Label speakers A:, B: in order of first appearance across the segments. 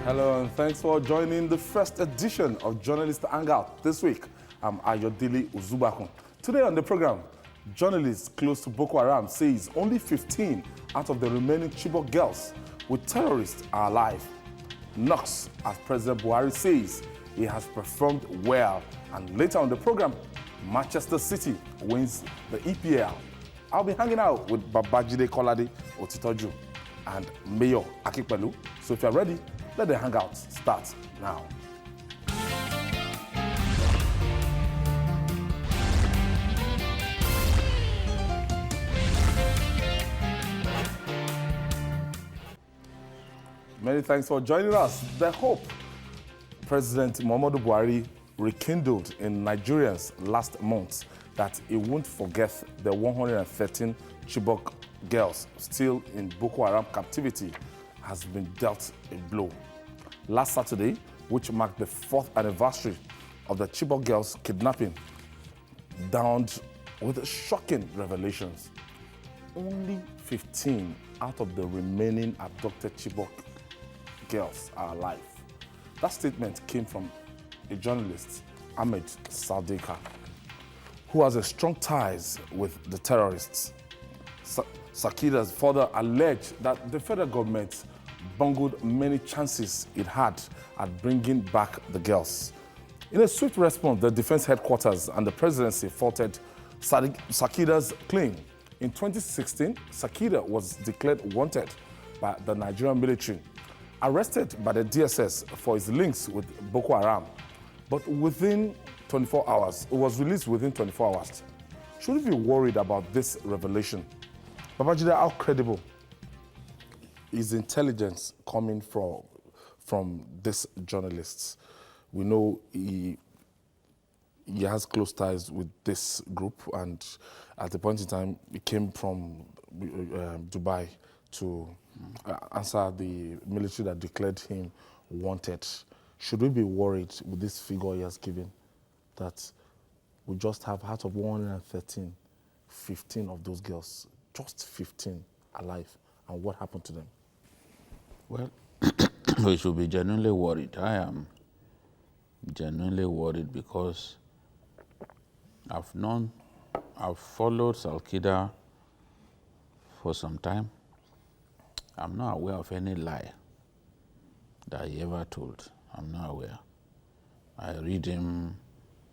A: Hello and thanks for joining the first edition of Journalist Hangout. This week, I'm Ayodele Uzubakun. Today on the program, journalists close to Boko Haram says only 15 out of the remaining Chibok girls with terrorists are alive. Knocks as President Buhari says he has performed well. And later on the program, Manchester City wins the EPL. I'll be hanging out with Babajide Kolade Otitoju and Mayor Akikpelu. So if you're ready, let the hangout start now. Many thanks for joining us. The hope President Muhammadu Buhari rekindled in Nigerians last month that he won't forget the 113 Chibok girls still in Boko Haram captivity has been dealt a blow. Last Saturday, which marked the 4th anniversary of the Chibok girls' kidnapping, downed with shocking revelations. Only 15 out of the remaining abducted Chibok girls are alive. That statement came from a journalist, Ahmed Saldeka, who has a strong ties with the terrorists. Sakidas further alleged that the federal government bungled many chances it had at bringing back the girls. In a swift response, the defense headquarters and the presidency faulted Sakida's claim. In 2016, Sakida was declared wanted by the Nigerian military, arrested by the DSS for his links with Boko Haram, but within 24 hours, it was released within 24 hours. Should we be worried about this revelation? Babajide, how credible is intelligence coming from these journalists? We know he has close ties with this group, and at the point in time, he came from Dubai to answer the military that declared him wanted. Should we be worried with this figure he has given, that we just have out of 113, 15 of those girls, just 15 alive, and what happened to them?
B: Well, we should be genuinely worried. I am genuinely worried because I've followed Malkida for some time. I'm not aware of any lie that he ever told. I'm not aware. I read him,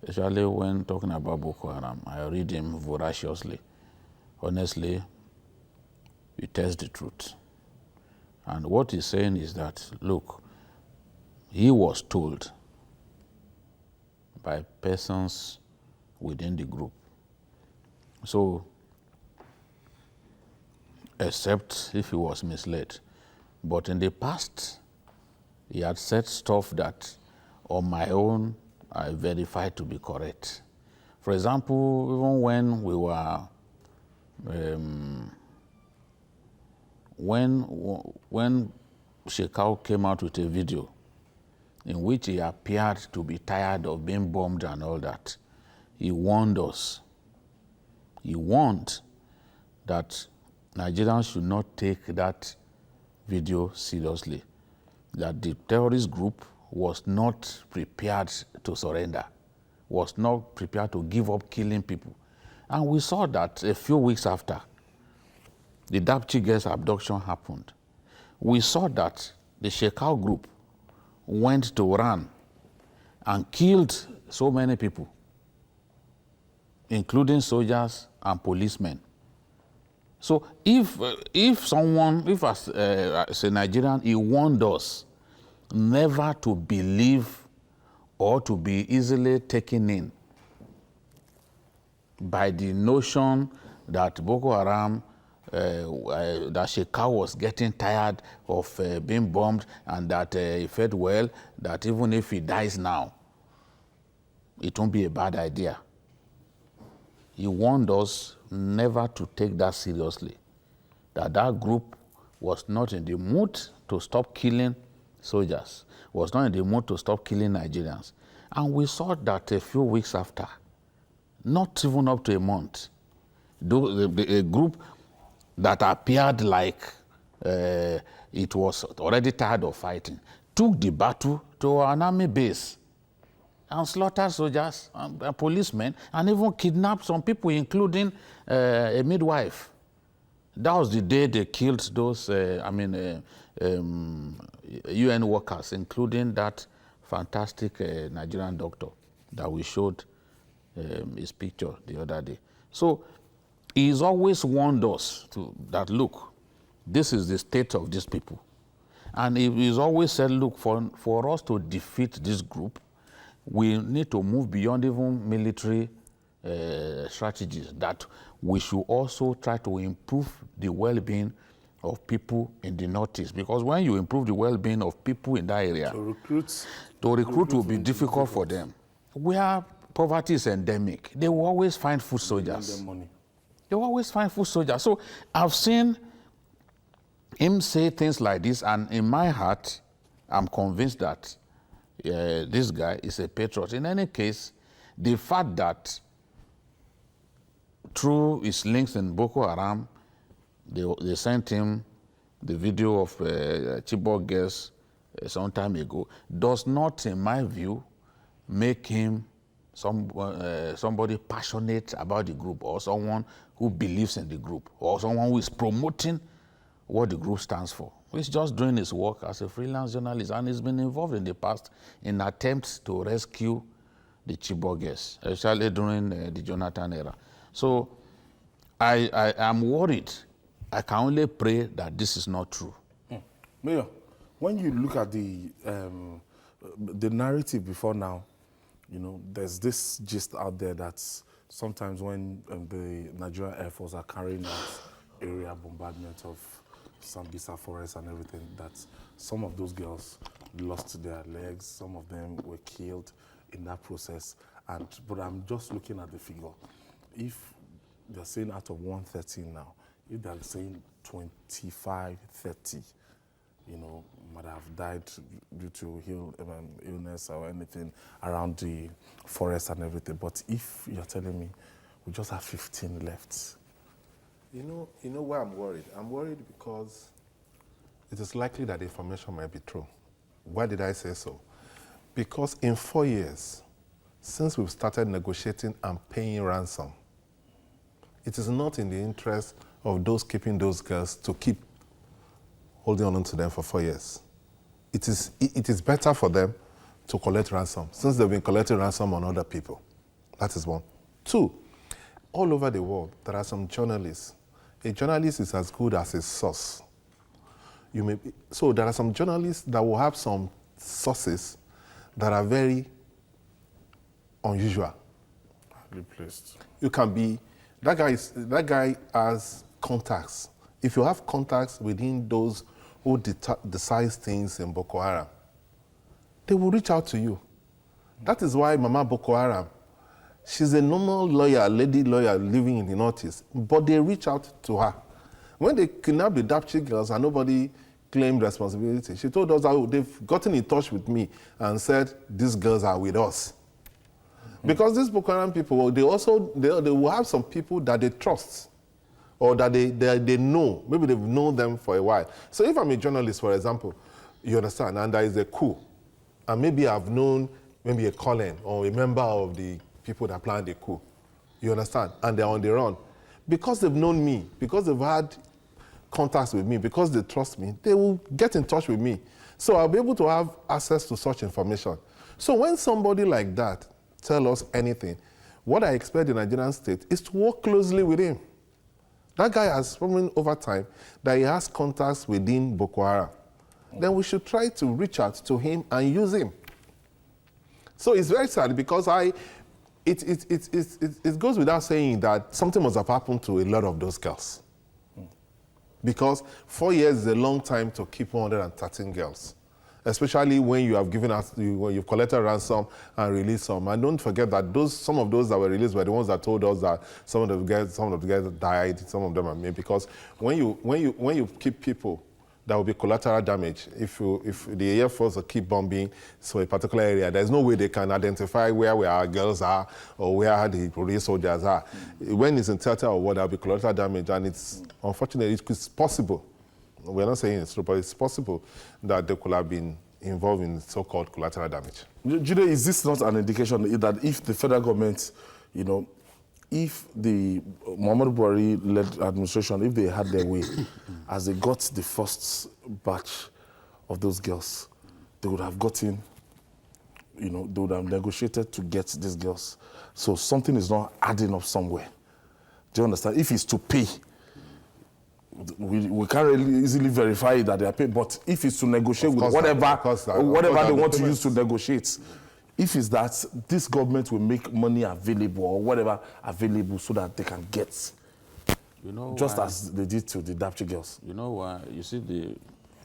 B: especially when talking about Boko Haram, I read him voraciously. Honestly, he tells the truth. And what he's saying is that, look, he was told by persons within the group. So, except if he was misled. But in the past, he had said stuff that on my own I verified to be correct. For example, even when we were when Shekau came out with a video in which he appeared to be tired of being bombed and all that, he warned us. He warned that Nigerians should not take that video seriously, that the terrorist group was not prepared to surrender, was not prepared to give up killing people. And we saw that a few weeks after the Dapchi girls' abduction happened. We saw that the Shekau group went to Ran and killed so many people, including soldiers and policemen. So if as a Nigerian, he warned us never to believe or to be easily taken in by the notion that Boko Haram, that Shekau was getting tired of being bombed and that he felt well, that even if he dies now, it won't be a bad idea. He warned us never to take that seriously, that that group was not in the mood to stop killing soldiers, was not in the mood to stop killing Nigerians. And we saw that a few weeks after, not even up to a month, a group that appeared like it was already tired of fighting, took the battle to an army base and slaughtered soldiers and policemen and even kidnapped some people, including a midwife. That was the day they killed those, UN workers, including that fantastic Nigerian doctor that we showed his picture the other day. So he's always warned us that, look, this is the state of these people. And he's always said, look, for us to defeat this group, we need to move beyond even military strategies, that we should also try to improve the well-being of people in the Northeast. Because when you improve the well-being of people in that area, to recruit will be difficult for them. Where poverty is endemic, they will always find food soldiers. They will always find food soldiers. So I've seen him say things like this, and in my heart, I'm convinced that this guy is a patriot. In any case, the fact that through his links in Boko Haram, they sent him the video of Chibok Girls some time ago, does not, in my view, make him somebody passionate about the group, or someone who believes in the group, or someone who is promoting what the group stands for. He's just doing his work as a freelance journalist, and he's been involved in the past in attempts to rescue the Chibok Girls, especially during the Jonathan era. So I am worried. I can only pray that this is not true.
A: Mayor, when you look at the narrative before now, there's this gist out there that sometimes when the Nigerian Air Force are carrying out area bombardment of Sambisa Forest and everything, that some of those girls lost their legs, some of them were killed in that process. But I'm just looking at the figure. If they're saying out of 113 now, if they're saying 25, 30, might have died due to illness or anything around the forest and everything. But if you're telling me we just have 15 left.
C: You know why I'm worried? I'm worried because it is likely that the information might be true. Why did I say so? Because in 4 years, since we've started negotiating and paying ransom, it is not in the interest of those keeping those girls to keep holding on to them for 4 years. It is better for them to collect ransom, since they've been collecting ransom on other people. That is one. Two, all over the world, there are some journalists. A journalist is as good as his source. So there are some journalists that will have some sources that are very unusual.
A: Replaced.
C: You can be, that guy has contacts. If you have contacts within those who decide things in Boko Haram, they will reach out to you. That is why Mama Boko Haram, she's a normal lady lawyer living in the Northeast, but they reach out to her. When they kidnapped the Dapchi girls and nobody claimed responsibility, she told us how they've gotten in touch with me and said, these girls are with us. Because these Boko Haram people, they will have some people that they trust, or that they know. Maybe they've known them for a while. So if I'm a journalist, for example, you understand, and there is a coup, and maybe I've known maybe a Colin or a member of the people that planned the coup, you understand, and they're on the run. Because they've known me, because they've had contacts with me, because they trust me, they will get in touch with me. So I'll be able to have access to such information. So when somebody like that tells us anything, what I expect the Nigerian state is to work closely with him. That guy has proven over time that he has contacts within Boko Haram. Then we should try to reach out to him and use him. So it's very sad because it goes without saying that something must have happened to a lot of those girls. Because 4 years is a long time to keep 113 girls, especially when you have given us, when you've collected ransom and released some. And don't forget that some of those that were released were the ones that told us that some of the girls died, some of them are made. Because when you keep people, there will be collateral damage. If the Air Force will keep bombing so a particular area, there's no way they can identify where our girls are or where the police soldiers are. When it's in theater or what, there will be collateral damage, and it's unfortunate. It's possible. We're not saying it's true, but it's possible that they could have been involved in so-called collateral damage.
A: Jide, is this not an indication that if the federal government, you know, if the Muhammadu Buhari-led administration, if they had their way, as they got the first batch of those girls, they would have gotten, you know, they would have negotiated to get these girls. So something is not adding up somewhere. Do you understand? If it's to pay, we can't really easily verify that they are paid, but if it's to negotiate with whatever they want to use to negotiate, if it's that this government will make money available or whatever available so that they can get,
B: you know,
A: just as they did to the Dapchi girls.
B: You know why? You see,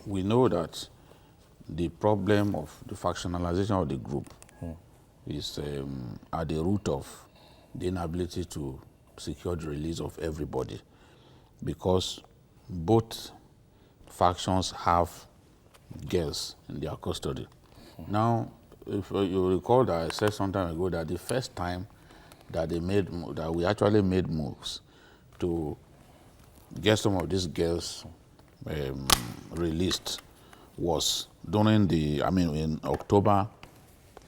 B: we know that the problem of the factionalization of the group is at the root of the inability to secure the release of everybody, because both factions have girls in their custody. Now, if you recall that I said some time ago that the first time that we actually made moves to get some of these girls released was during in October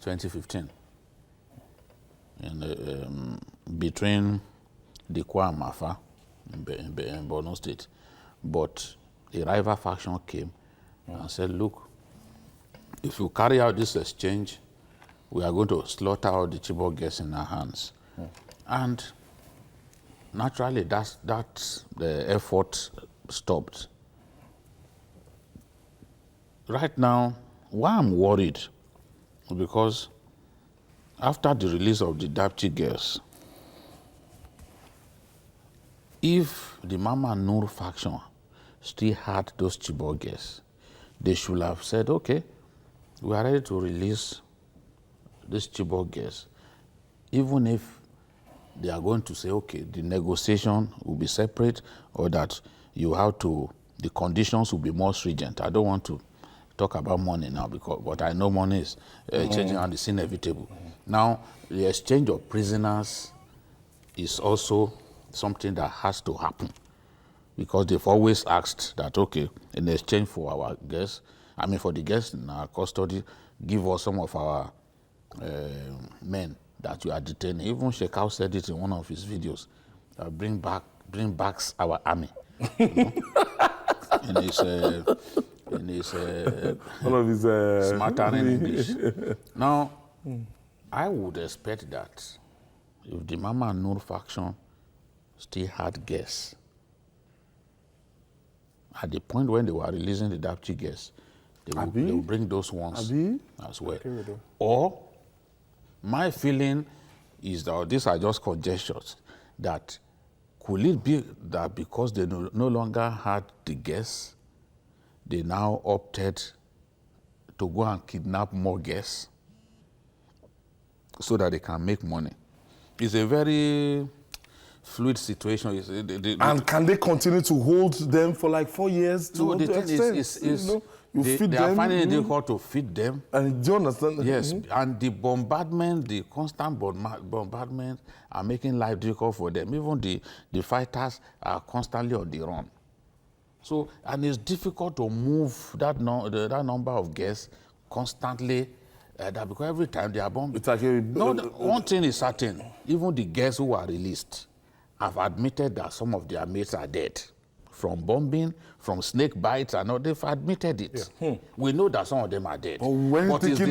B: 2015, between Dikwa and Mafa in Borno State. But a rival faction came and said, look, if you carry out this exchange, we are going to slaughter all the Chibok girls in our hands. And naturally, the effort stopped. Right now, why I'm worried is because after the release of the Dapchi girls, if the Mama Nur faction still had those Chibok girls, they should have said, okay, we are ready to release these Chibok girls, even if they are going to say, okay, the negotiation will be separate, or that you have to, the conditions will be more stringent. I don't want to talk about money now, but I know money is changing and it's inevitable. Now, the exchange of prisoners is also something that has to happen, because they've always asked that, okay, in exchange for our guests, for the guests in our custody, give us some of our men that you are detaining. Even Shekau said it in one of his videos, bring back our army. You know? in his
A: one of his
B: smarter in English. Now, I would expect that if the Mama Nur faction still had guests, at the point when they were releasing the Dapchi guests, they will bring those ones as well. Or, my feeling is that these are just conjectures, that could it be that because they no longer had the guests, they now opted to go and kidnap more guests so that they can make money? It's a very fluid situation.
A: And can they continue to hold them for like 4 years?
B: No, the thing is they are finding it difficult to feed them.
A: And do you understand?
B: Yes, and the bombardment, the constant bombardment are making life difficult for them. Even the fighters are constantly on the run. So, and it's difficult to move that number of guests constantly, because every time they are bombed. One thing is certain, even the guests who are released have admitted that some of their mates are dead. From bombing, from snake bites, and all, they've admitted it. Yeah. We know that some of them are dead.
A: But when thinking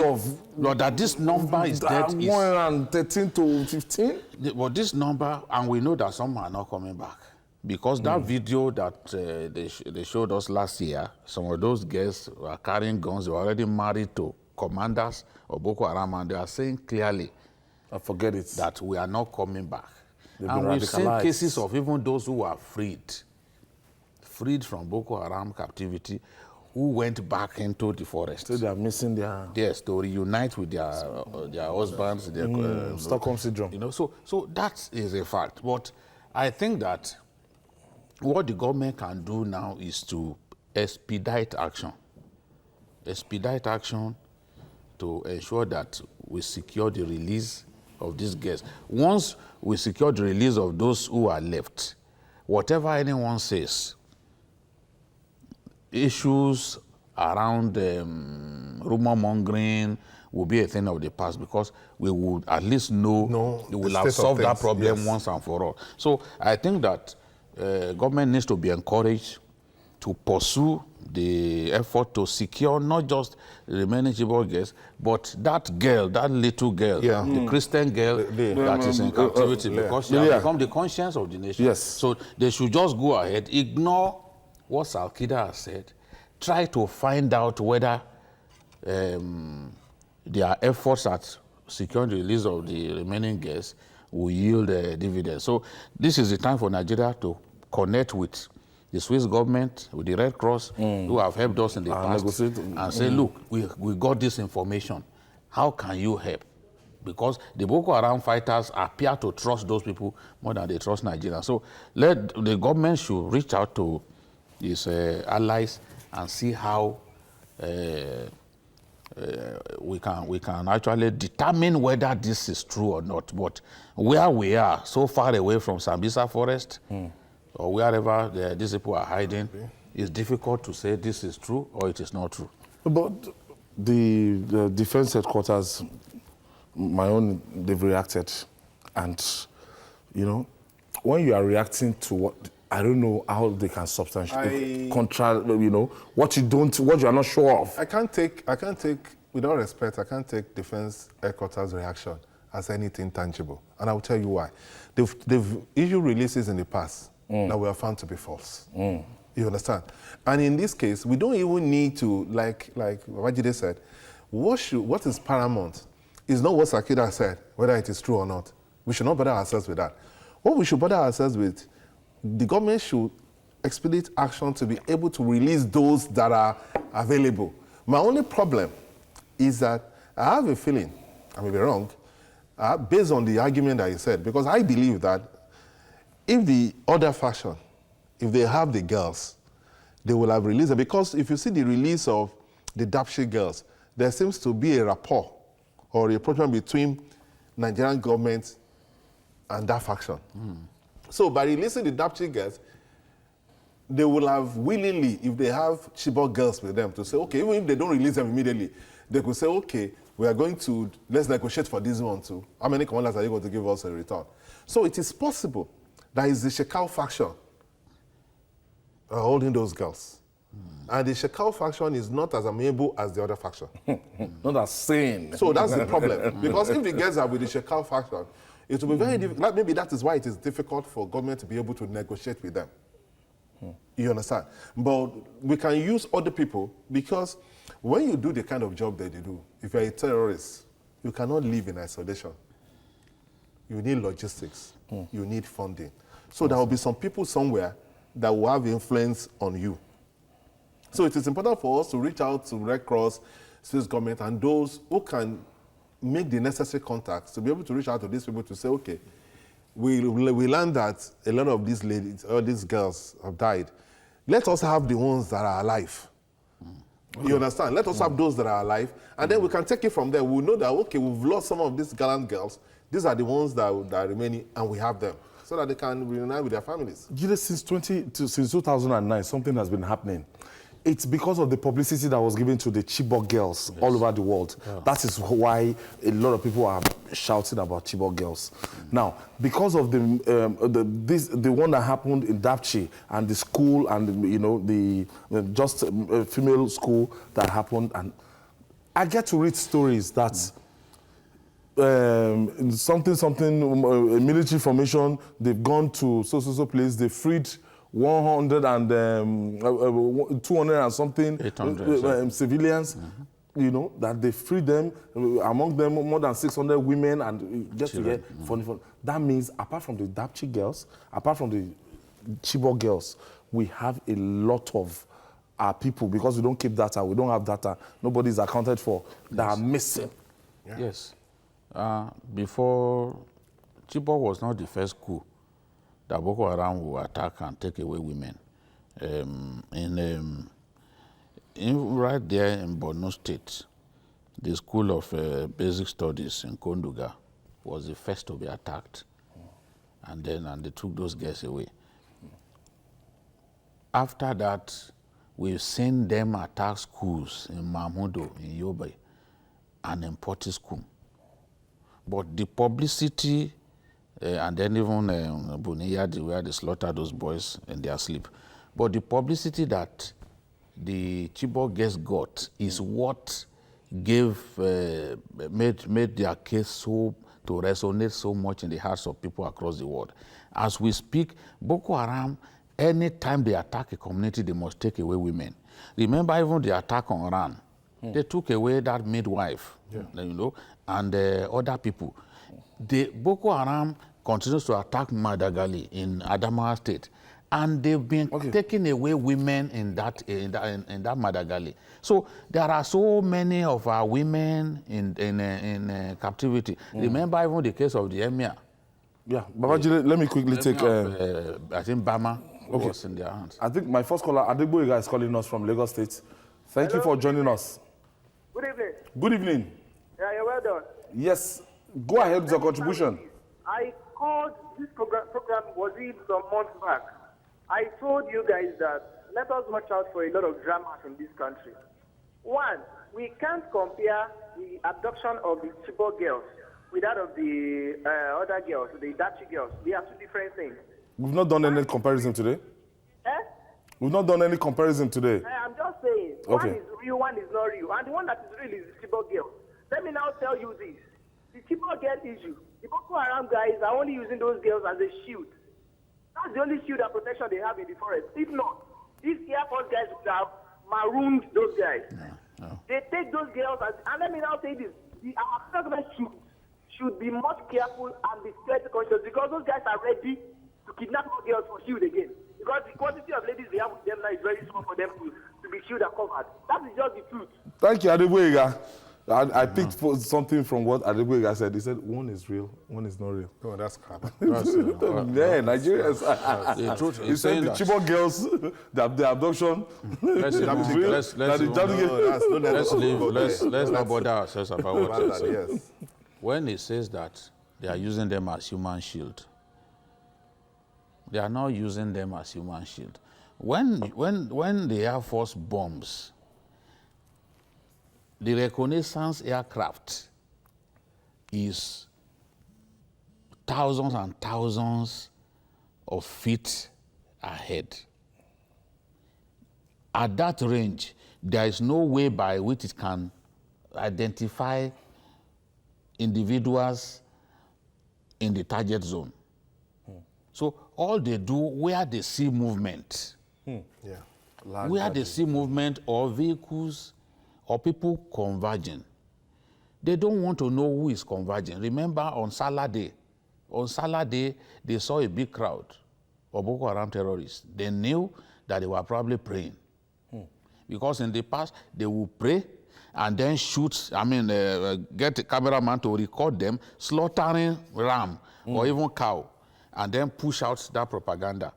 B: that this number is dead is
A: 113 to 15?
B: But this number, and we know that some are not coming back. Because that video that they showed us last year, some of those girls were carrying guns, they were already married to commanders of Boko Haram, and they are saying clearly,
A: I forget it,
B: that we are not coming back.
A: And
B: we've seen cases of even those who were freed from Boko Haram captivity, who went back into the forest.
A: So they are missing their...
B: Yes, to reunite with their husbands, their
A: Stockholm syndrome.
B: You know, so that is a fact. But I think that what the government can do now is to expedite action. Expedite action to ensure that we secure the release of these girls. Once we secure the release of those who are left, whatever anyone says, issues around rumor mongering will be a thing of the past, because we would at least know we will have solved that problem once and for all. So I think that government needs to be encouraged to pursue the effort to secure not just the remaining Chibok girls, but that girl, that little girl, the Christian girl that is in captivity, because she has become the conscience of the nation.
A: Yes.
B: So they should just go ahead, ignore what Malkida has said, try to find out whether their efforts at securing the release of the remaining girls will yield dividends. So this is the time for Nigeria to connect with the Swiss government, with the Red Cross, who have helped us in the past, and say, look, we got this information. How can you help? Because the Boko Haram fighters appear to trust those people more than they trust Nigeria. So the government should reach out to its allies and see how we can actually determine whether this is true or not. But where we are, so far away from Sambisa Forest, or wherever these people are hiding, it's difficult to say this is true or it is not true.
A: But the defense headquarters, my own, they've reacted. And, you know, when you are reacting to what, I don't know how they can substantiate, you know, what you are not sure of.
C: I can't take, with all respect, I can't take defense headquarters reaction as anything tangible. And I'll tell you why. They've issued releases in the past that were found to be false. You understand? And in this case, we don't even need to, like Wajide said, what is paramount is not what Malkida said, whether it is true or not. We should not bother ourselves with that. What we should bother ourselves with, the government should expedite action to be able to release those that are available. My only problem is that I have a feeling, I may be wrong, based on the argument that you said, because I believe that if the other faction, if they have the girls, they will have released them. Because if you see the release of the Dapchi girls, there seems to be a rapport or a problem between Nigerian government and that faction. So by releasing the Dapchi girls, they will have willingly, if they have Chibok girls with them, to say, okay, even if they don't release them immediately, they could say, okay, we are going to, let's negotiate for this one too. How many commanders are you going to give us in return? So it is possible that it's the Shekau faction holding those girls. And the Shekau faction is not as amiable as the other faction.
A: Not as sane.
C: So that's the problem. Because if the girls are with the Shekau faction, it will be very difficult. Maybe that is why it is difficult for government to be able to negotiate with them. You understand? But we can use other people, because when you do the kind of job that you do, if you're a terrorist, you cannot live in isolation. You need logistics. You need funding. So there will be some people somewhere that will have influence on you. So it is important for us to reach out to Red Cross, Swiss government, and those who can make the necessary contacts to be able to reach out to these people to say, okay, we learned that a lot of these ladies, or these girls have died. Let us have the ones that are alive. You understand? Let us have those that are alive, and then we can take it from there. We'll know that, okay, we've lost some of these gallant girls. These are the ones that are remaining, and we have them, so that they can reunite with their families.
A: Since 2009, something has been happening. It's because of the publicity that was given to the Chibok girls all over the world. That is why a lot of people are shouting about Chibok girls. Now, because of the one that happened in Dapchi and the school and, you know, the female school that happened, and I get to read stories that a military formation, they've gone to so place, they freed 100 and 200 and something
B: 800,
A: civilians, you know, that they freed them, among them more than 600 women, and just to get funny. That means apart from the Dapchi girls, apart from the Chibok girls, we have a lot of our people, because we don't keep data, we don't have data, nobody's accounted for, that are missing.
B: Yes. Before, Chibok was not the first coup that Boko Haram will attack and take away women. Right there in Borno State, the School of Basic Studies in Konduga was the first to be attacked, and they took those girls away. After that, We've seen them attack schools in Mahmudo, in Yobe, and in Potiskum. But the publicity, and then even Buniyadi, where they slaughter those boys in their sleep. But the publicity that the Chibok Girls got is what made their case to resonate so much in the hearts of people across the world. As we speak, Boko Haram, anytime they attack a community, they must take away women. Remember even the attack on Ran. They took away that midwife, and other people. The Boko Haram continues to attack Madagali in Adamawa State, and they've been taking away women in that Madagali. So there are so many of our women in captivity. Remember even the case of the emir.
A: Yeah, Babajide, let me quickly take.
B: I think Bama was in their hands.
A: I think my first caller, Adegboyega, is calling us from Lagos State. Thank you for joining us.
D: Good evening.
A: Good evening.
D: Yeah, you're well done.
A: Yes, go ahead with your contribution.
D: I called this program was it some months back. I told you guys that let us watch out for a lot of dramas in this country. One, we can't compare the abduction of the Chibok girls with that of the other girls, the Dachi girls. They are two different things.
A: We've not done any comparison today. We've not done any comparison today.
D: I'm just saying, one is real, one is not real. And the one that is real is the Chibok girl. Let me now tell you this. The Chibok girl issue, the Boko Haram guys are only using those girls as a shield. That's the only shield and protection they have in the forest. If not, these Air Force guys would have marooned those guys. No. They take those girls and let me now say this. Our government should be much careful and be security conscious because those guys are ready to kidnap more girls for shield again. Because the quantity of ladies they have with them now is very small for them to be shield and covered. That is just the truth.
A: Thank you, Adegboyega. I picked something from what Adegboyega said. He said, one is real, one is not real.
C: Oh, that's crap.
A: Yeah, Nigerians.
B: The truth
A: He said the Chibok girls, the abduction.
B: Let's not bother ourselves about what he said.
C: Yes.
B: When he says that they are using them as human shield, they are not using them as human shield. When the Air Force bombs, the reconnaissance aircraft is thousands and thousands of feet ahead. At that range, there is no way by which it can identify individuals in the target zone. So all they do, where they see movement, where they see movement or vehicles or people converging, they don't want to know who is converging. Remember on Salah Day, they saw a big crowd of Boko Haram terrorists. They knew that they were probably praying. Because in the past, they would pray and then shoot, get a cameraman to record them slaughtering ram or even cow, and then push out that propaganda.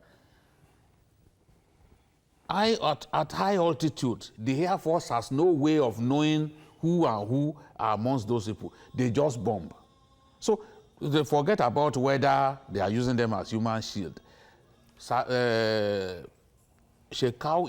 B: At high altitude, the Air Force has no way of knowing who are amongst those people. They just bomb. So they forget about whether they are using them as human shield. Shekau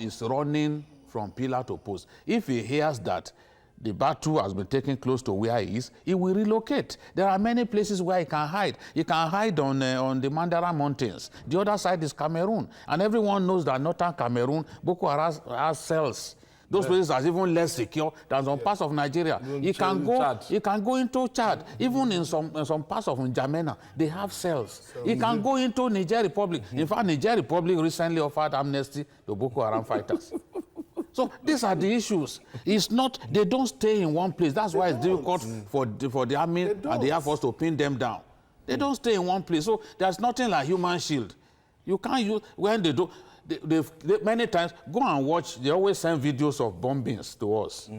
B: is running from pillar to post. If he hears that the battle has been taken close to where he is, he will relocate. There are many places where he can hide. He can hide on the Mandara Mountains. The other side is Cameroon. And everyone knows that northern Cameroon, Boko Haram has cells. Those places are even less secure than some parts of Nigeria. You can go into Chad. Even in some parts of N'Djamena, they have cells. You can go into Niger Republic. In fact, Niger Republic recently offered amnesty to Boko Haram fighters. So these are the issues. It's not, they don't stay in one place. That's why it's difficult for the army and the Air Force to pin them down. They don't stay in one place. So there's nothing like human shield. You can't use, when they do, they many times, go and watch, they always send videos of bombings to us.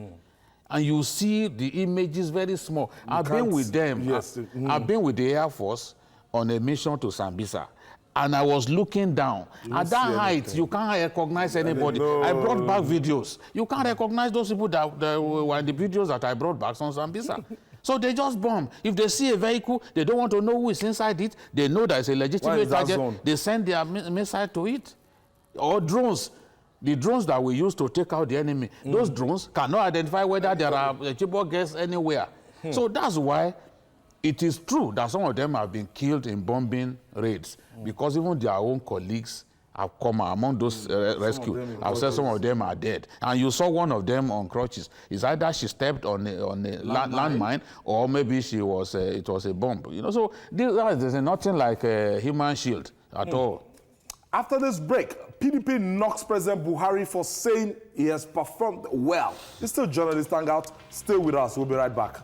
B: And you see the images very small. I've been with them.
A: Yes.
B: I've been with the Air Force on a mission to Sambisa. And I was looking down. At that height, you can't recognize anybody. I brought back videos. You can't recognize those people that were in the videos that I brought back from Sambisa. So they just bomb. If they see a vehicle, they don't want to know who is inside it. They know that it's a legitimate target. They send their missile to it. Or drones. The drones that we use to take out the enemy, those drones cannot identify whether there are Chibok girls anywhere. So that's why it is true that some of them have been killed in bombing raids, because even their own colleagues have come among those rescued. I've said some of them are dead. And you saw one of them on crutches. It's either she stepped on a landmine, or maybe she was it was a bomb. You know, so there's nothing like a human shield at all.
A: After this break, PDP knocks President Buhari for saying he has performed well. It's still Journalist Hangout. Stay with us. We'll be right back.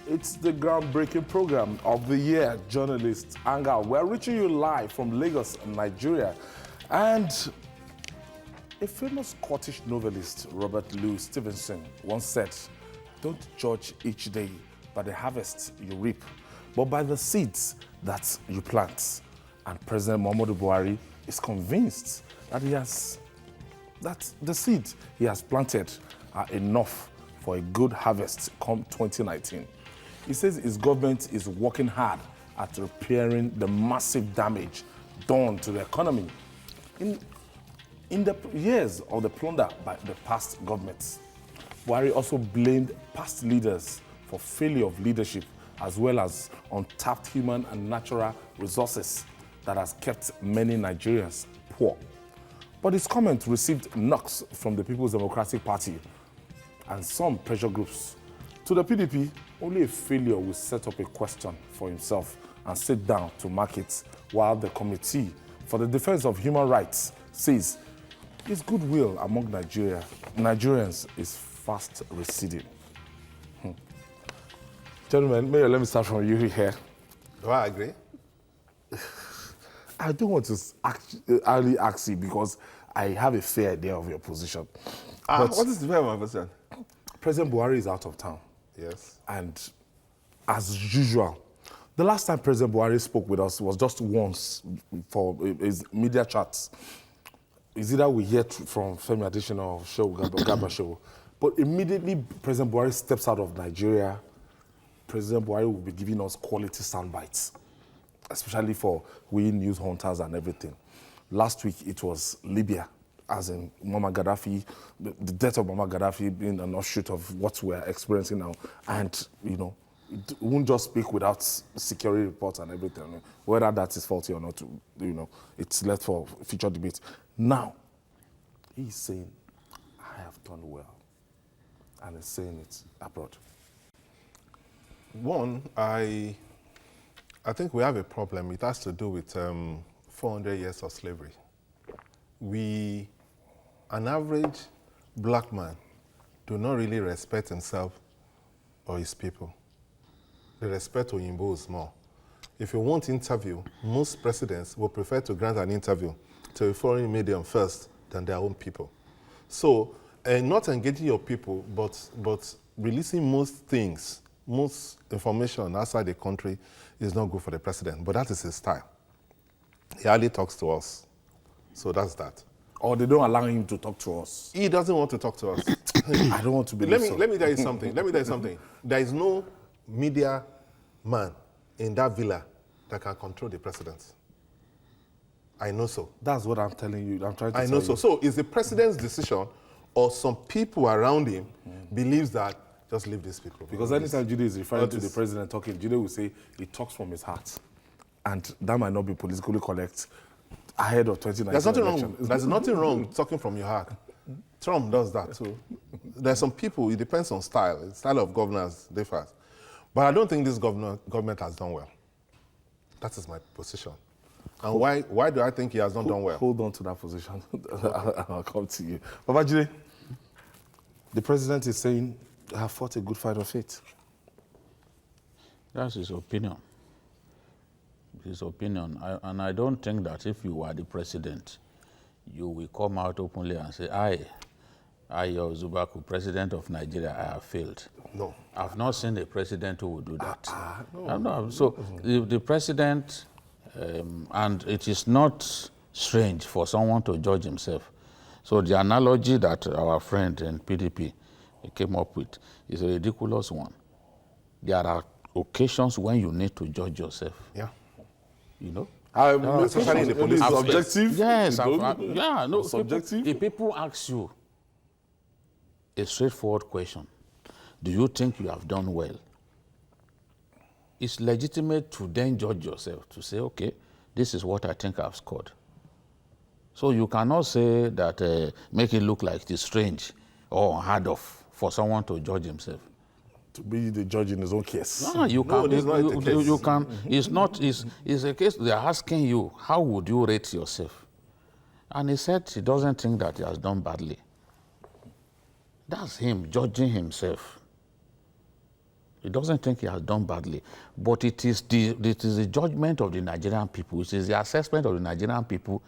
A: It's the groundbreaking program of the year, Journalist Hangout. We're reaching you live from Lagos, Nigeria. And a famous Scottish novelist, Robert Louis Stevenson, once said, "Don't judge each day by the harvest you reap, but by the seeds that you plant." And President Muhammadu Buhari is convinced that the seeds he has planted are enough for a good harvest come 2019. He says his government is working hard at repairing the massive damage done to the economy in the years of the plunder by the past governments. Buhari also blamed past leaders for failure of leadership, as well as untapped human and natural resources that has kept many Nigerians poor. But his comment received knocks from the People's Democratic Party and some pressure groups. To the PDP, only a failure will set up a question for himself and sit down to mark it, while the Committee for the Defense of Human Rights says his goodwill among Nigerians is fast receding. Gentlemen, let me start from you here.
C: Do I agree?
A: I don't want to actually ask you because I have a fair idea of your position.
C: What is the fair position?
A: President Buhari is out of town.
C: Yes.
A: And as usual, the last time President Buhari spoke with us was just once for his media chats. It's either we hear from Femi Adesina or Garba Shehu. But immediately President Buhari steps out of Nigeria, President Buhari will be giving us quality sound bites, especially for we news hunters and everything. Last week it was Libya, as in Muammar Gaddafi, the death of Muammar Gaddafi being an offshoot of what we're experiencing now. And, you know, it won't just speak without security reports and everything. Whether that is faulty or not, you know, it's left for future debate. Now, he's saying, I have done well. And he's saying it abroad.
C: One, I think we have a problem. It has to do with 400 years of slavery. An average black man do not really respect himself or his people. They respect Oyimbos more. If you want interview, most presidents will prefer to grant an interview to a foreign medium first than their own people. So, not engaging your people, but releasing most things, most information outside the country is not good for the president, but that is his style. He hardly talks to us. So that's that.
A: Or they don't allow him to talk to us.
C: He doesn't want to talk to us.
A: I don't want to believe so.
C: Let me tell you something. There is no media man in that villa that can control the president. I know so.
A: That's what I'm telling you. I'm trying to
C: I know so. So it's the president's decision, or some people around him believes that just leave these people.
A: Because anytime Jude is referring to the president talking, Jude will say he talks from his heart. And that might not be politically correct ahead of 2019 election.
C: There's nothing wrong talking from your heart. Trump does that too. There's some people, it depends on style. The style of governance differs. But I don't think this government has done well. That is my position. And why do I think he has not done well?
A: Hold on to that position. I'll come to you. Babajide, the president is saying, I have fought a good fight of faith.
B: That's his opinion. And I don't think that if you are the president, you will come out openly and say, I, Zubaku, president of Nigeria, I have failed.
C: No.
B: I've not seen a president who would do that. No. So the president, and it is not strange for someone to judge himself. So the analogy that our friend in PDP he came up with is a ridiculous one. There are occasions when you need to judge yourself.
C: Yeah.
B: You know?
C: Especially in the police
A: subjective.
B: Yes,
A: no, subjective.
B: If people ask you a straightforward question, do you think you have done well? It's legitimate to then judge yourself, to say, okay, this is what I think I've scored. So you cannot say that, make it look like it's strange or unheard of for someone to judge himself.
A: To be the judge in his own case.
B: No, you can.
C: it's not the case.
B: You can. It's not. It's a case. They're asking you, how would you rate yourself? And he said he doesn't think that he has done badly. That's him judging himself. He doesn't think he has done badly, but it is the judgment of the Nigerian people. It is the assessment of the Nigerian people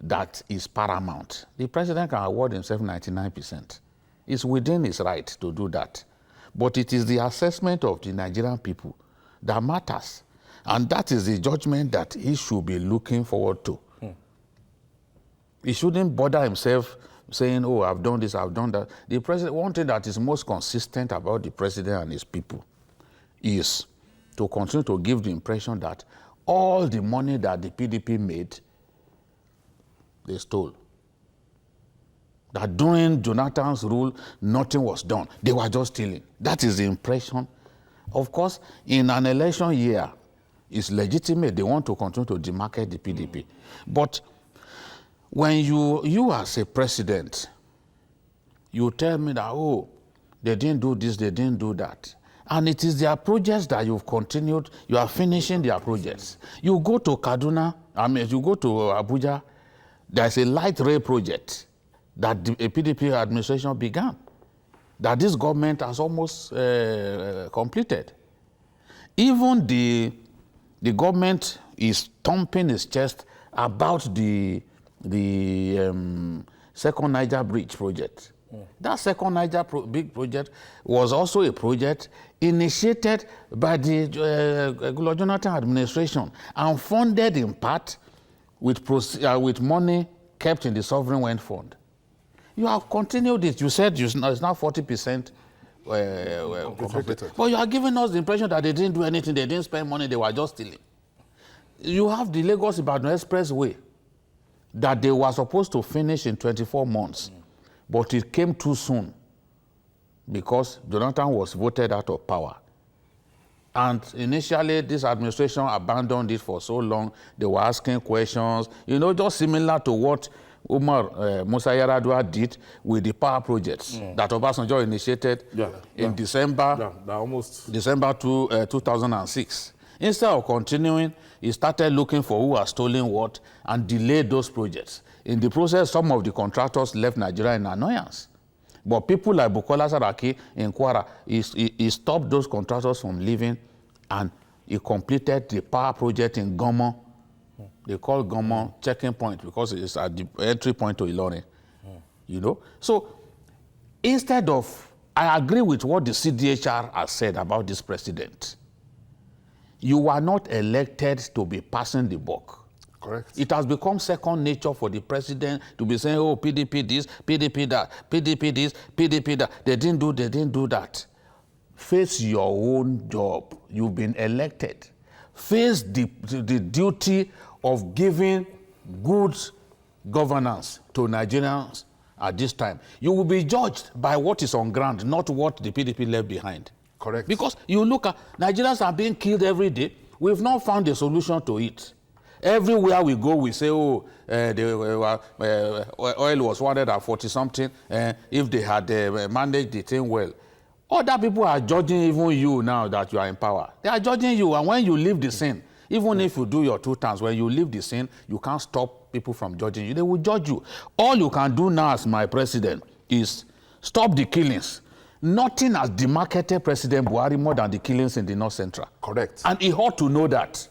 B: that is paramount. The president can award himself 99%. It's within his right to do that. But it is the assessment of the Nigerian people that matters. And that is the judgment that he should be looking forward to. He shouldn't bother himself saying, oh, I've done this, I've done that. The president, one thing that is most consistent about the president and his people is to continue to give the impression that all the money that the PDP made, they stole. That during Jonathan's rule, nothing was done. They were just stealing. That is the impression. Of course, in an election year, it's legitimate. They want to continue to demarcate the PDP. But when you as a president, you tell me that, oh, they didn't do this, they didn't do that. And it is their projects that you've continued, you are finishing their projects. You go to Kaduna, you go to Abuja, there's a light rail project that the PDP administration began, that this government has almost completed. Even the government is thumping its chest about the Second Niger Bridge project. That Second Niger big project was also a project initiated by the Goodluck Jonathan administration and funded in part with money kept in the sovereign wealth fund. You have continued it. You said it's now 40% completed. But you are giving us the impression that they didn't do anything, they didn't spend money, they were just stealing. You have the Lagos-Ibadan Expressway that they were supposed to finish in 24 months, but it came too soon because Jonathan was voted out of power. And initially, this administration abandoned it for so long. They were asking questions, just similar to what Umar Musa Yar'Adua did with the power projects that Obasanjo initiated in December 2006. Instead of continuing, he started looking for who has stolen what and delayed those projects. In the process, some of the contractors left Nigeria in annoyance. But people like Bukola Saraki in Kwara, he stopped those contractors from leaving, and he completed the power project in Gomo. They call Gomo checking point because it's at the entry point to Ilorin. So instead of, I agree with what the CDHR has said about this president. You are not elected to be passing the buck.
C: Correct.
B: It has become second nature for the president to be saying, oh, PDP this, PDP that, PDP this, PDP that. They didn't do that. Face your own job. You've been elected. Face the duty of giving good governance to Nigerians at this time. You will be judged by what is on ground, not what the PDP left behind.
C: Correct.
B: Because you look at, Nigerians are being killed every day. We've not found a solution to it. Everywhere we go, we say, oh, oil was 140-something, if they had managed the thing well. Other people are judging even you now that you are in power. They are judging you, and when you leave the scene, even if you do your 2 terms, when you leave the scene, you can't stop people from judging you. They will judge you. All you can do now as my president is stop the killings. Nothing has demarcated President Buhari more than the killings in the North Central.
C: Correct.
B: And he ought to know that.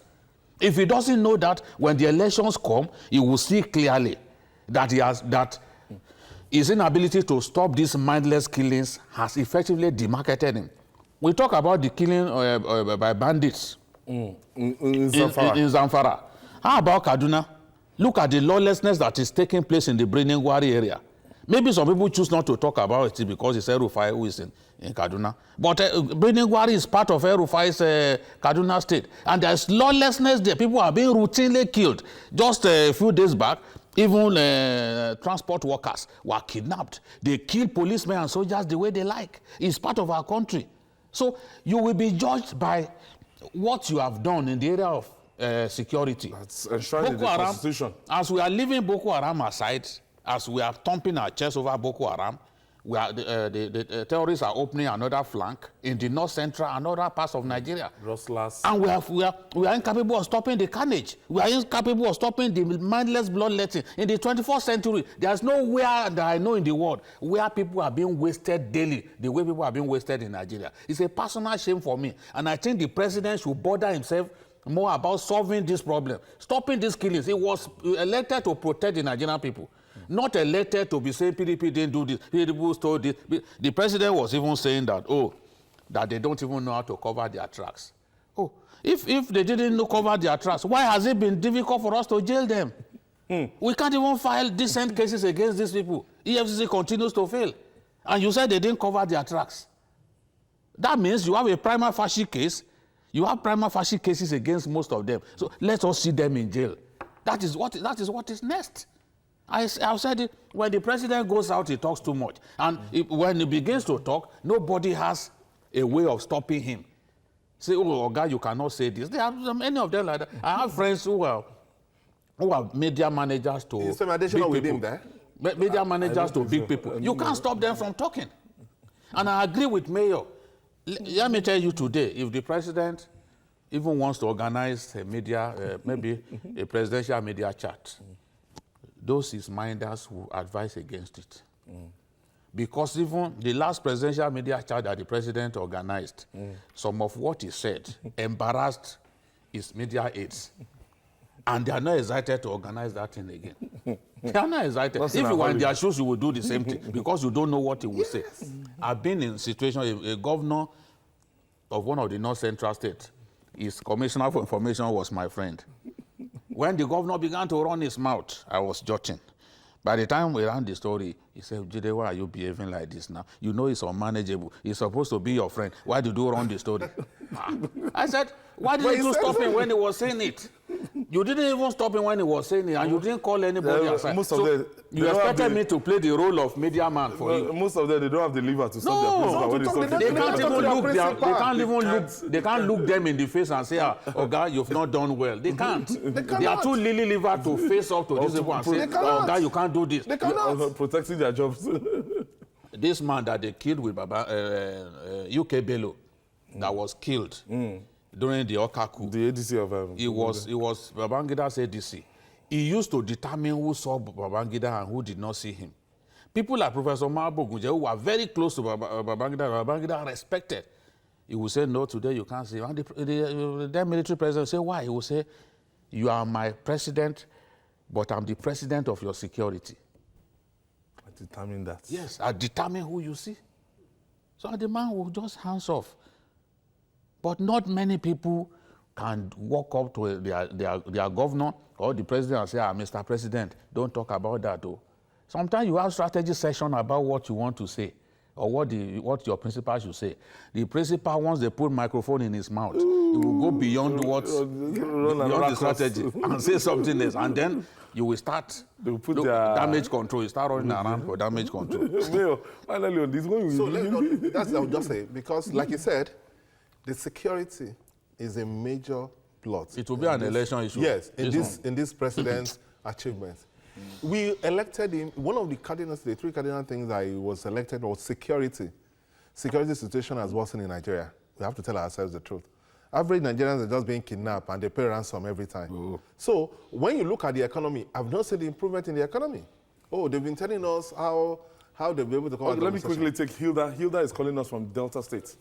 B: If he doesn't know that, when the elections come, he will see clearly that his inability to stop these mindless killings has effectively demarcated him. We talk about the killing by bandits in Zamfara. How about Kaduna? Look at the lawlessness that is taking place in the Birnin Gwari area. Maybe some people choose not to talk about it because it's El-Rufai who is in Kaduna. But Birnin Gwari is part of El-Rufai's Kaduna state. And there's lawlessness there. People are being routinely killed. Just a few days back, even transport workers were kidnapped. They kill policemen and soldiers the way they like. It's part of our country. So you will be judged by what you have done in the area of security.
A: That's enshrined in the Constitution.
B: As we are leaving Boko Haram aside, as we are thumping our chest over Boko Haram, the terrorists are opening another flank in the north central and other parts of Nigeria.
A: Rustlers.
B: And we are incapable of stopping the carnage. We are incapable of stopping the mindless bloodletting. In the 21st century, there's nowhere that I know in the world where people are being wasted daily the way people are being wasted in Nigeria. It's a personal shame for me. And I think the president should bother himself more about solving this problem, stopping these killings. He was elected to protect the Nigerian people, not elected to be saying PDP didn't do this, PDP stole this. The president was even saying that, that they don't even know how to cover their tracks. If they didn't know cover their tracks, why has it been difficult for us to jail them? We can't even file decent cases against these people. EFCC continues to fail. And you said they didn't cover their tracks. That means you have a prima facie case. You have prima facie cases against most of them. So let us see them in jail. That is what is next. I've said it, when the president goes out, he talks too much. And when he begins to talk, nobody has a way of stopping him. Say, God, you cannot say this. There are many of them like that. I have friends who are media managers to big people.
C: With him there?
B: Media managers to big people. You can't stop them from talking. And I agree with Mayor. Let me tell you today, if the president even wants to organize a media, maybe a presidential media chat, those his minders will advise against it. Because even the last presidential media chat that the president organized, some of what he said embarrassed his media aides. And they are not excited to organize that thing again. They are not excited. If you were in their shoes, you would do the same thing because you don't know what he will say. I've been in a situation, a governor of one of the North Central states, his commissioner for information was my friend. When the governor began to run his mouth, I was judging. By the time we ran the story, he said, Jide, why are you behaving like this now? You know it's unmanageable. He's supposed to be your friend. Why did you run the story? I said, why didn't you stop him when he was saying it? You didn't even stop him when he was saying it, and you didn't call anybody aside. You expected me to play the role of media man for you.
A: Most of them, they don't have the liver to stop their principal when
B: they can't look them in the face and say, God, you've not done well. They can't. They are too lily liver to face up to these people and say, God, you can't do this.
C: They cannot.
A: Protecting their jobs.
B: This man that they killed with UK Bello, that was killed during the Oka coup.
A: The ADC of
B: He was Babangida's ADC. He used to determine who saw Babangida and who did not see him. People like Professor Mabo Gunje, who were very close to Babangida respected. He would say, no, today you can't see him. And the then military president would say, why? He would say, you are my president, but I'm the president of your security.
A: I determine that.
B: Yes, I determine who you see. So the man will just hands off. But not many people can walk up to their governor or the president and say, Mr. President, don't talk about that, though. Sometimes you have strategy session about what you want to say or what your principal should say. The principal, once they put microphone in his mouth, he will go beyond beyond the strategy and say something else. And then you will start damage control. You start running around for damage control.
C: Finally, on this one, so that's what I would just say. Because, like you said, the security is a major plot.
B: It will be an election issue.
C: Yes, in this president's achievements. We elected him. One of the three cardinal things that he was elected was security. Security situation has worsened in Nigeria. We have to tell ourselves the truth. Average Nigerians are just being kidnapped and they pay ransom every time. Ooh. So when you look at the economy, I've not seen the improvement in the economy. They've been telling us how they'll be able to come out.
A: Let me quickly take Hilda. Hilda is calling us from Delta State.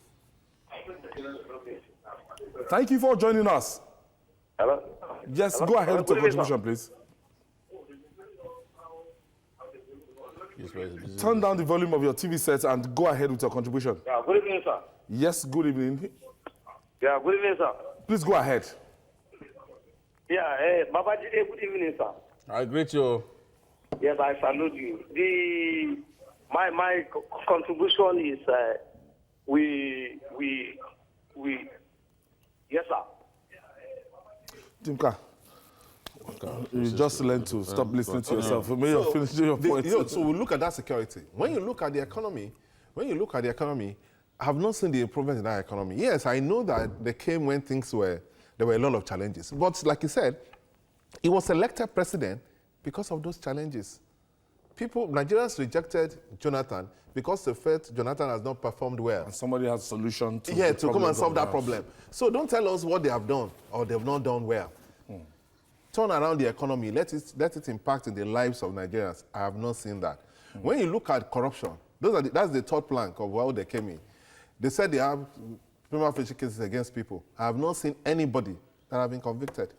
A: Thank you for joining us.
E: Hello?
A: Yes, go ahead with your contribution, please. Turn down the volume of your TV set and go ahead with your contribution.
E: Yeah, good evening, sir.
A: Yes, good evening.
E: Yeah, good evening, sir.
A: Please go ahead.
E: Yeah, Baba Jide, good evening, sir.
B: I greet you.
E: Yes, I salute you. My contribution is we yes, sir.
A: Timka, you just learn to stop listening to yourself. Maybe you're finishing your point.
C: So we look at that security. When you look at the economy, I have not seen the improvement in that economy. Yes, I know that they came when there were a lot of challenges. But like you said, he was elected president because of those challenges. Nigerians rejected Jonathan because they felt Jonathan has not performed well.
A: And somebody has a solution to
C: to come and solve that problem. So don't tell us what they have done or they've not done well. Turn around the economy, let it impact in the lives of Nigerians. I have not seen that. When you look at corruption, that's the third plank of how they came in. They said they have prima facie cases against people. I have not seen anybody that have been convicted.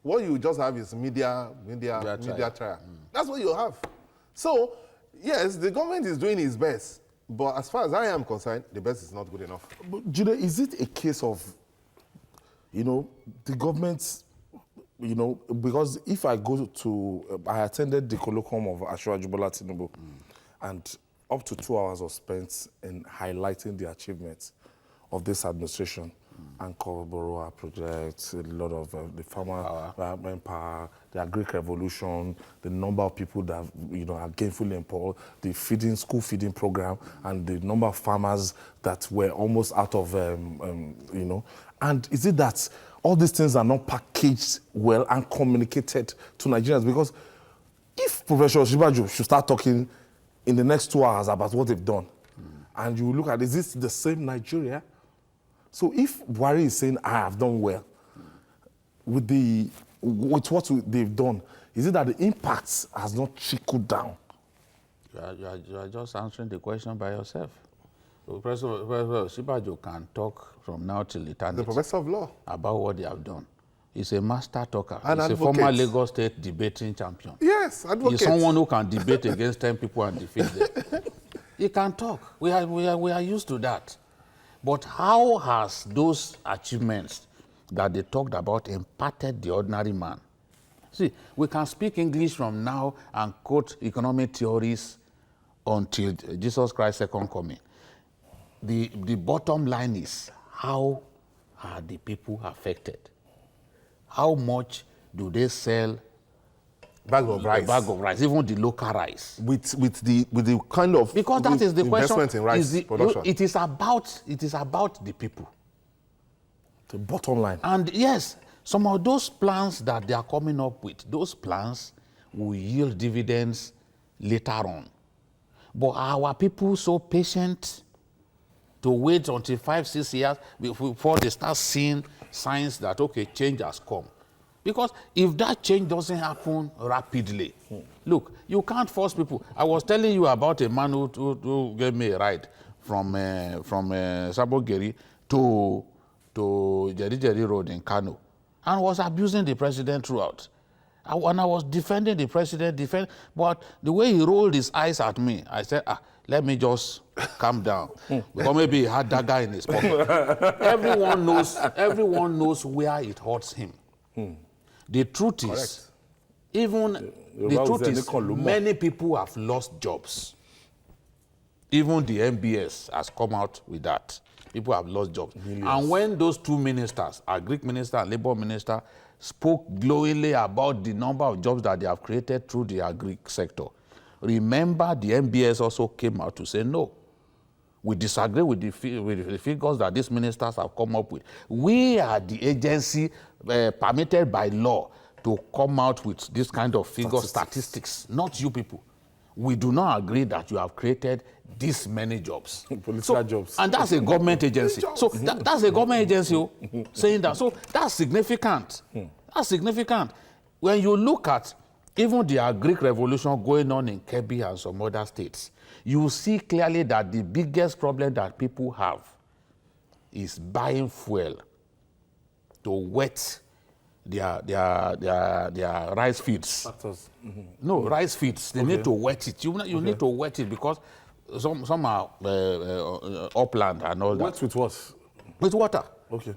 C: What you just have is media trial. That's what you have. So, yes, the government is doing its best, but as far as I am concerned, the best is not good enough.
A: But, Jude, is it a case of, the government, because if I go to, I attended the colloquium of Asiwaju Bola Tinubu, and up to 2 hours was spent in highlighting the achievements of this administration. Anchor Borough project, a lot of the farmer power, the agric revolution, the number of people that are gainfully employed, the school feeding program, and the number of farmers that were almost out of, And is it that all these things are not packaged well and communicated to Nigerians? Because if Professor Shibaju should start talking in the next 2 hours about what they've done, and you look at, is this the same Nigeria? So if Buhari is saying, I have done well, with what they've done, is it that the impact has not trickled down?
B: You are just answering the question by yourself. So Professor Shibaju can talk from now till eternity.
C: The professor of law.
B: About what they have done. He's a master talker.
C: An
B: He's
C: advocate.
B: A former Lagos State debating champion.
C: Yes, advocate.
B: He's someone who can debate against 10 people and defeat them. He can talk. We are used to that. But how has those achievements that they talked about impacted the ordinary man? See, we can speak English from now and quote economic theories until Jesus Christ's second coming. The bottom line is, how are the people affected? How much do they sell
C: bag of rice,
B: even the local rice?
C: With the kind of
B: because that is the
C: investment
B: question.
C: in rice production.
B: It is about the people.
A: The bottom line.
B: And yes, some of those plans that they are coming up with, those plans will yield dividends later on. But are our people so patient to wait until 5-6 years before they start seeing signs that, okay, change has come? Because if that change doesn't happen rapidly, look, you can't force people. I was telling you about a man who gave me a ride from Sabogeri to Jeri Road in Kano and was abusing the president throughout. And I was defending the president, but the way he rolled his eyes at me, I said, let me just calm down. Because maybe he had dagger in his pocket. Everyone knows where it hurts him. The truth is, many people have lost jobs. Even the MBS has come out with that. People have lost jobs. Millions. And when those two ministers, Agric Minister and Labour Minister, spoke glowingly about the number of jobs that they have created through the agric sector, remember the MBS also came out to say no. We disagree with the figures that these ministers have come up with. We are the agency permitted by law to come out with this kind of statistics, not you people. We do not agree that you have created this many jobs.
A: Political jobs.
B: And that's a government agency. So that's a government agency saying that. So that's significant. That's significant. When you look at even the agric revolution going on in Kebbi and some other states, you see clearly that the biggest problem that people have is buying fuel to wet their rice fields. No, rice fields. They need to wet it. You need to wet it because some are upland and all that.
A: Wet with what?
B: With water.
A: Okay.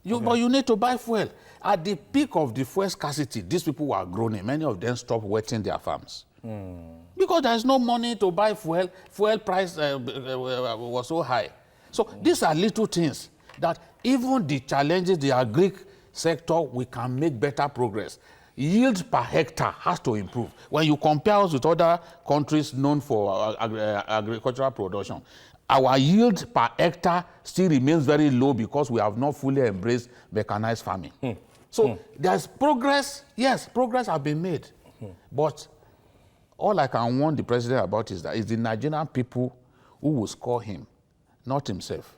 B: But you need to buy fuel. At the peak of the fuel scarcity, these people were groaning. Many of them stopped wetting their farms. Because there's no money to buy fuel. Fuel price was so high. So these are little things that even the challenges, the agri sector, we can make better progress. Yield per hectare has to improve. When you compare us with other countries known for agricultural production, our yield per hectare still remains very low because we have not fully embraced mechanized farming. So there's progress. Yes, progress has been made. But all I can warn the president about is that it's the Nigerian people who will score him, not himself.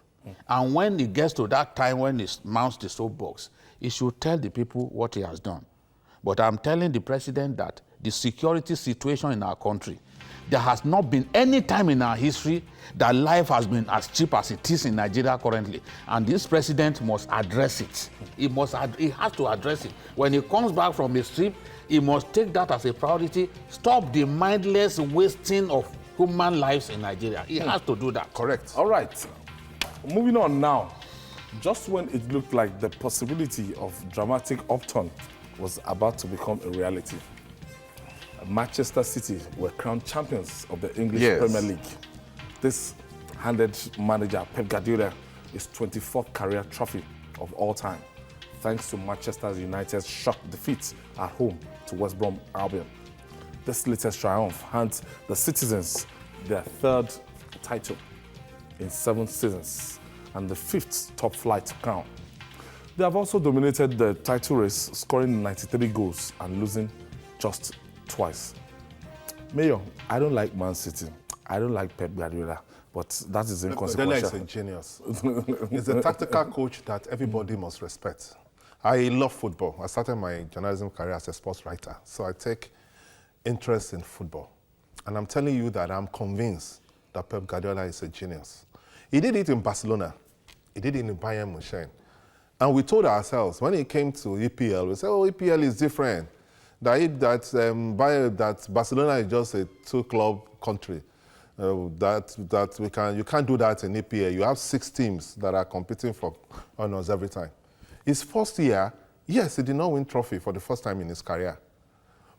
B: And when it gets to that time when he mounts the soapbox, he should tell the people what he has done. But I'm telling the president that the security situation in our country, there has not been any time in our history that life has been as cheap as it is in Nigeria currently. And this president must address it. He has to address it. When he comes back from his trip, he must take that as a priority. Stop the mindless wasting of human lives in Nigeria. He has to do that.
C: Correct.
A: All right. Moving on now. Just when it looked like the possibility of dramatic upturn was about to become a reality, Manchester City were crowned champions of the English Premier League. This handed manager Pep Guardiola his 24th career trophy of all time, thanks to Manchester United's shock defeat at home to West Brom Albion. This latest triumph hands the citizens their third title in 7 seasons and the 5th top flight crown. They have also dominated the title race, scoring 93 goals and losing just twice. Mayor, I don't like Man City. I don't like Pep Guardiola, but that is inconsequential.
C: Guardiola is a genius. He's a tactical coach that everybody must respect. I love football. I started my journalism career as a sports writer, so I take interest in football. And I'm telling you that I'm convinced that Pep Guardiola is a genius. He did it in Barcelona. He did it in Bayern Munich. And we told ourselves, when it came to EPL, we said, oh, EPL is different. That Barcelona is just a 2-club country. You can't do that in EPL. You have 6 teams that are competing for honors every time. His first year, yes, he did not win trophy for the first time in his career.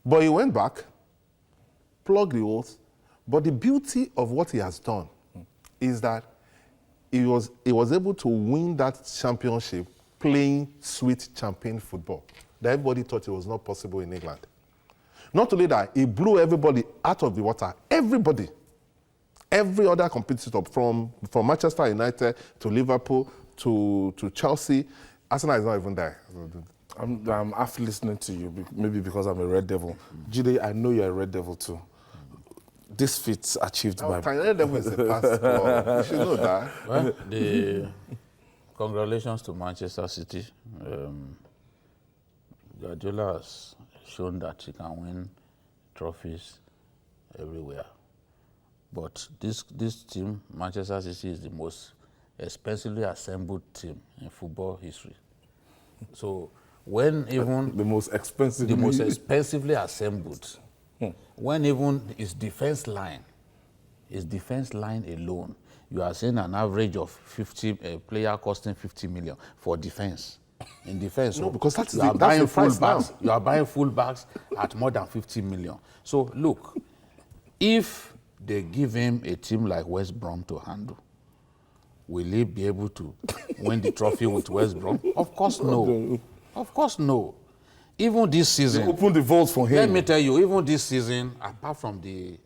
C: But he went back, plugged the holes. But the beauty of what he has done is that he was able to win that championship playing sweet champagne football that everybody thought it was not possible in England. Not only that, he blew everybody out of the water. Everybody. Every other competitor, from Manchester United to Liverpool to Chelsea. Arsenal is not even there.
A: I'm after listening to you, maybe because I'm a Red Devil. Jide, I know you're a Red Devil too. This feat's achieved by...
C: Red Devil is a past club. You should know that.
B: Well, congratulations to Manchester City. Guardiola has shown that he can win trophies everywhere. But this team, Manchester City, is the most expensively assembled team in football history. So when even...
A: the most expensively
B: assembled, when even his defense line alone, you are seeing an average of 50 player costing 50 million for defense. In defense,
C: no, because that's
B: you are buying
C: fullbacks.
B: You are buying fullbacks at more than 50 million. So look, if they give him a team like West Brom to handle, will he be able to win the trophy with West Brom? Of course no. Of course no. Even this season,
A: open the vaults for him.
B: Let me tell you, even this season, apart from he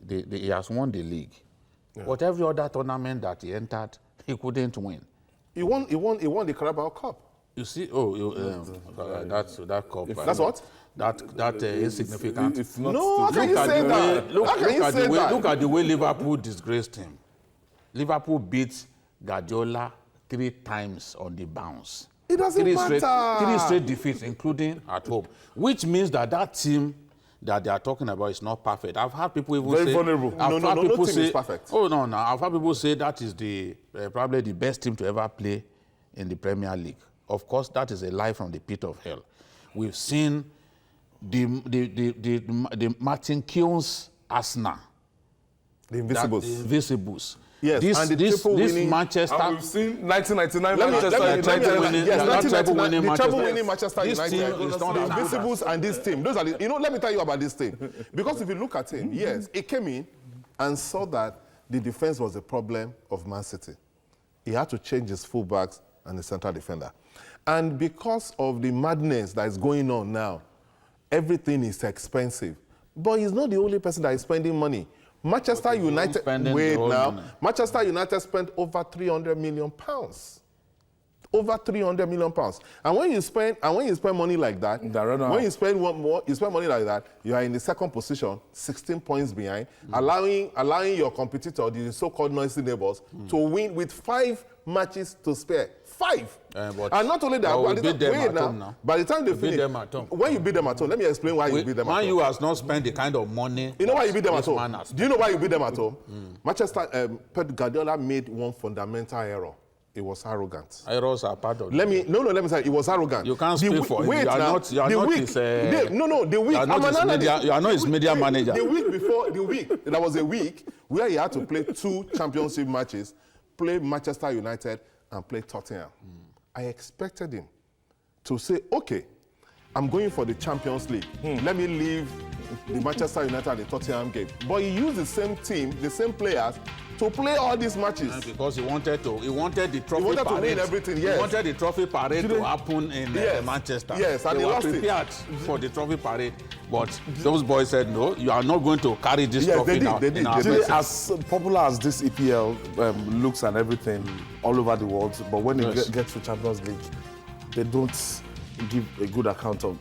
B: has won the league. Yeah. But every other tournament that he entered, he couldn't win.
C: He won the Carabao Cup.
B: You see, that cup.
C: That's what?
B: That insignificant.
A: It's not.
C: No, how can you say that?
B: Look at the way Liverpool disgraced him. Liverpool beat Guardiola 3 times on the bounce.
C: It doesn't matter.
B: 3 straight defeats, including at home, which means that team that they are talking about is not perfect. I've had people even
A: very
B: say...
A: vulnerable.
C: No team is perfect.
B: Oh, no. I've had people say that is probably the best team to ever play in the Premier League. Of course, that is a lie from the pit of hell. We've seen the Martin Keown's Arsenal.
C: The Invisibles.
B: The Invisibles.
C: Yes, and the triple
B: this
C: winning-
B: Manchester.
A: And we've seen 1999
C: Let me-
A: Manchester
C: let me-
A: United.
C: let me-
B: winning,
C: yes,
B: not treble
C: 1999,
B: winning
C: the treble
B: Manchester.
C: winning Manchester
B: This
C: United,
B: team is not
C: the
B: as good.
C: Invincibles and this team. Those are the, let me tell you about this team. Because if you look at him, yes, he came in and saw that the defense was a problem of Man City. He had to change his fullbacks and the central defender. And because of the madness that is going on now, everything is expensive. But he's not the only person that is spending money. Manchester United, wait now, Manchester United spent over 300 million pounds. Over 300 million pounds. And when you spend money like that, when you spend money like that, you are in the second position, 16 points behind, allowing your competitor, the so-called noisy neighbors, to win with 5 matches to spare. 5. And not only that, by the time they finish, when you beat them at home, let me explain why you beat them at home.
B: Man U has not spent the kind of money.
C: You know why you beat them at home? Do you know why you beat them at home? Pep Guardiola made one fundamental error. It was arrogant.
B: Errors are part of it.
C: Let me say it was arrogant.
B: You can't speak for him. You are not his media manager.
C: The week before, there was a week where he had to play 2 championship matches, play Manchester United and play Tottenham. I expected him to say, okay, I'm going for the Champions League. Let me leave the Manchester United and the Tottenham game. But he used the same team, the same players, to play all these matches.
B: Because he wanted the trophy parade.
C: To win everything, yes.
B: He wanted the trophy parade to happen in Manchester.
C: Yes, and
B: they were
C: lost
B: prepared for the trophy parade. But those boys said, no, you are not going to carry this trophy now.
C: They did.
A: As popular as this EPL looks and everything all over the world, but when it gets to Champions League, they don't give a good account of,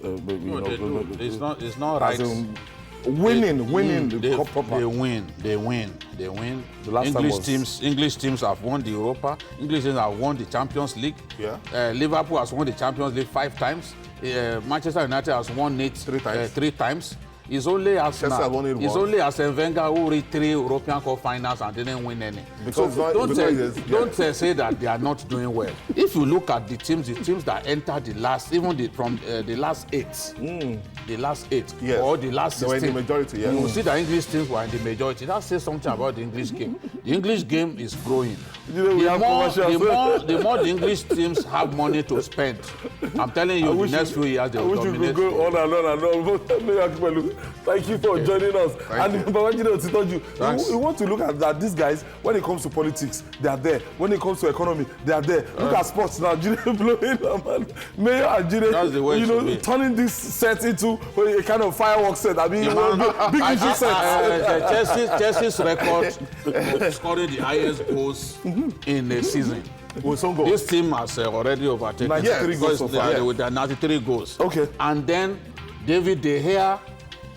B: It's not right.
A: Winning.
B: They win.
A: The last
B: English teams have won the Europa. English teams have won the Champions League.
C: Yeah.
B: Liverpool has won the Champions League 5 times. Manchester United has won it 3 times. It's only Arsenal. It's only Arsene Wenger who reached 3 European Cup finals and didn't win any.
C: Because
B: don't say that they are not doing well. If you look at the teams that entered the last, even the last 8,
C: yes,
B: or the last 16,
C: they were in the majority. Yes.
B: You will see that English teams were in the majority. That says something about the English game. The English game is growing. The more the English teams have money to spend, I'm telling you, the next few years they will dominate.
A: You could go on and on. Thank you for joining us. You want to look at that. These guys, when it comes to politics, they are there. When it comes to economy, they are there. Look at sports now. Blowing, Mayor and Jide, turning this set into a kind of fireworks set. I mean, big issue set.
B: Chelsea's record scoring the highest goals in a season. This team has already overtaken
A: 93 goals so far.
B: With their 93 goals.
A: Okay.
B: And then David De Gea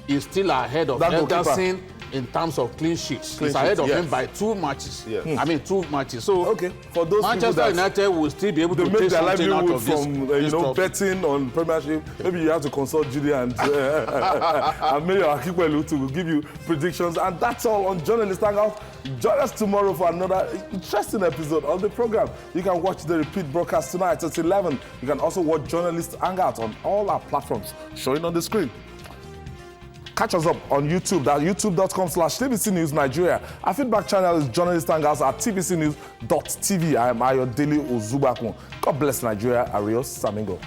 B: is still ahead of Ederson in terms of clean sheets. He's ahead of him by 2 matches.
C: Yes.
B: I mean, 2 matches. So
A: for those
B: Manchester United will still be able to take something out of this.
A: From betting on Premiership, maybe you have to consult Judy and Mayor Akikwelu to give you predictions. And that's all on Journalist Hangout. Join us tomorrow for another interesting episode of the program. You can watch the repeat broadcast tonight at 11. You can also watch Journalist Hangout on all our platforms showing on the screen. Catch us up on YouTube, that's youtube.com/TBC News Nigeria. Our feedback channel is Journalist Hangouts at tbcnews.tv. I am Ayodele Ozubakun. God bless Nigeria. Arios Samingo.